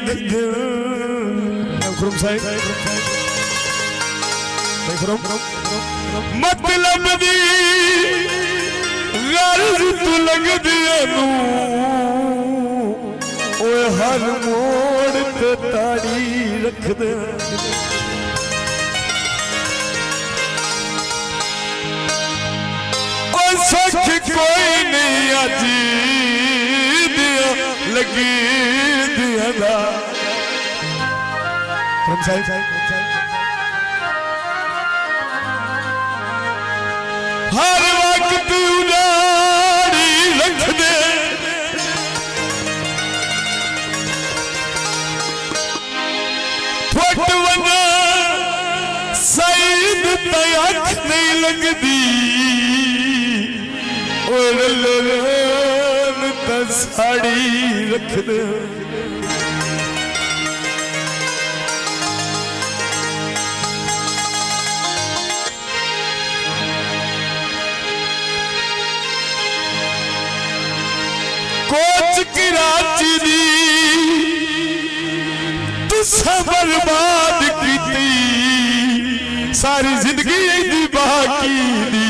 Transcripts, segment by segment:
दे खुरम साहिब खुरम मतलब दी गर्ज तू लग दिया नू ओए हर मोड़ ते ताड़ी रख दे सच कोई नहीं अजी दिया लगी दिया दा हर वक्त उजाड़ी रख दे फट वना सईद तयक नहीं लगदी साड़ी रख दे कोच कराची दी तुसा बर्बाद कीती सारी जिंदगी दी बाकी दी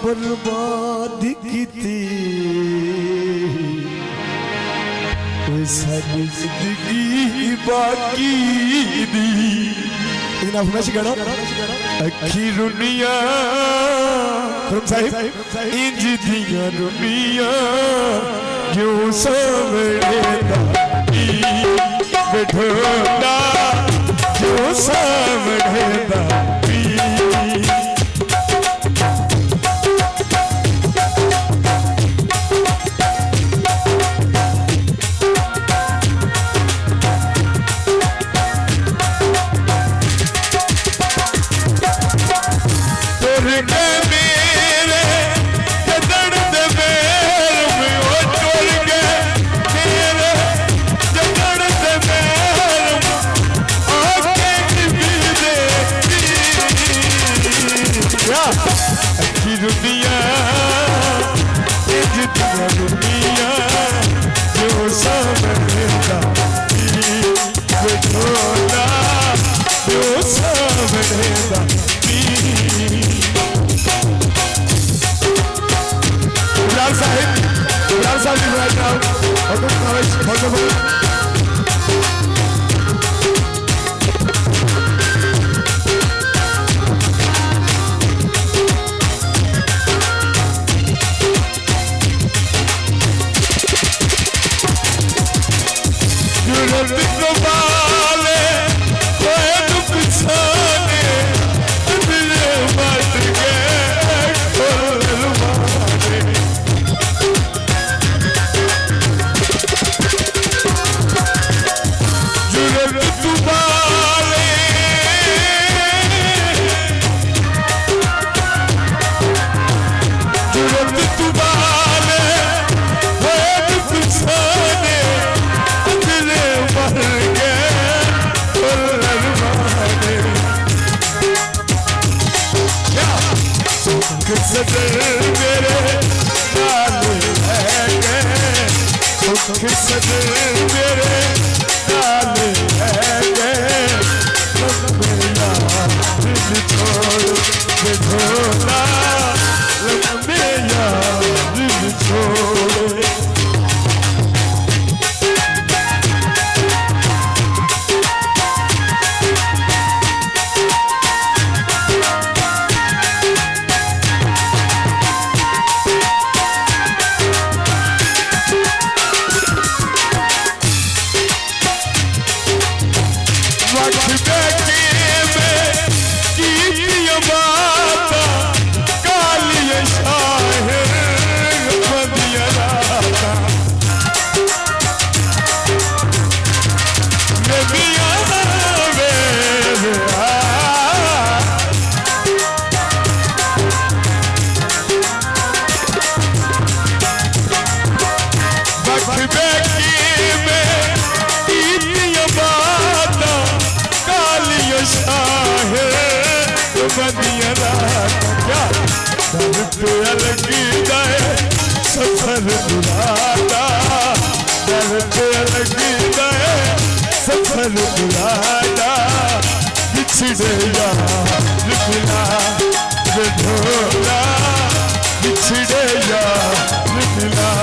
बर्बाद की सारी जिंदगी बाकी दी अखी रुनिया इंज दिया रुनिया क्यों सामने बैठोना क्यों सामने गमदिया रात क्या दर पे लगी जाए सफर दुरादा दर पे लगी जाए सफर दुरादा बिछड़े यार बिना ढोला बिछड़े यार बिना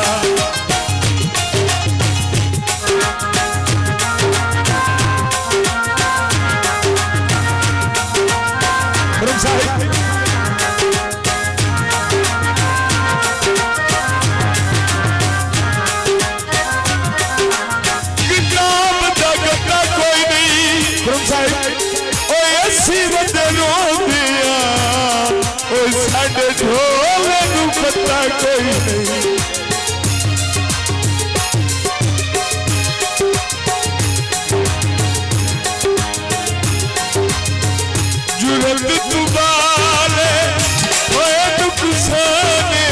साढ़े ढोले नू पता कोई नहीं जुरत तुबाले होए नुकसाने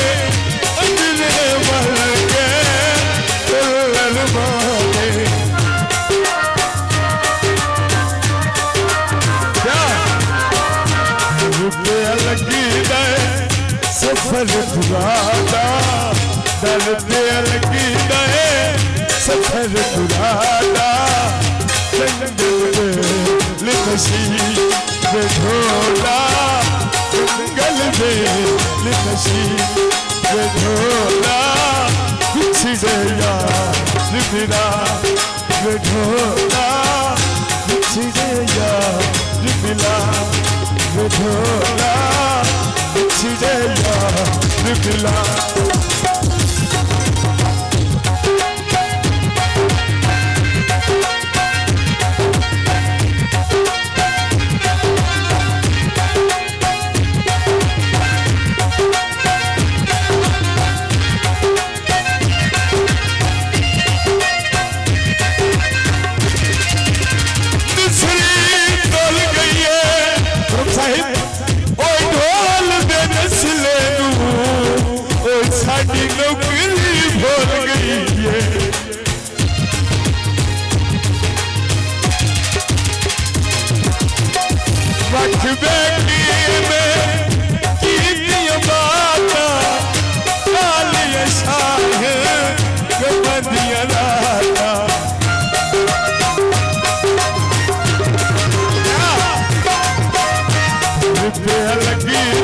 अंजले मर के तुल्लर माने क्या रुपये लगी सफर दुरादा दर पे लगी गए सफर दुरादा जंगल नशी ढोला जंगल नशी ढोला बिछड़े यार बिना ढोला बिछड़े यार बिना ढोला बिछड़े यार बिना साड़ी नौकरी भूल गई है वक्त बेटी में कीतियां बाता कालिया शाह गमदिया राता लगी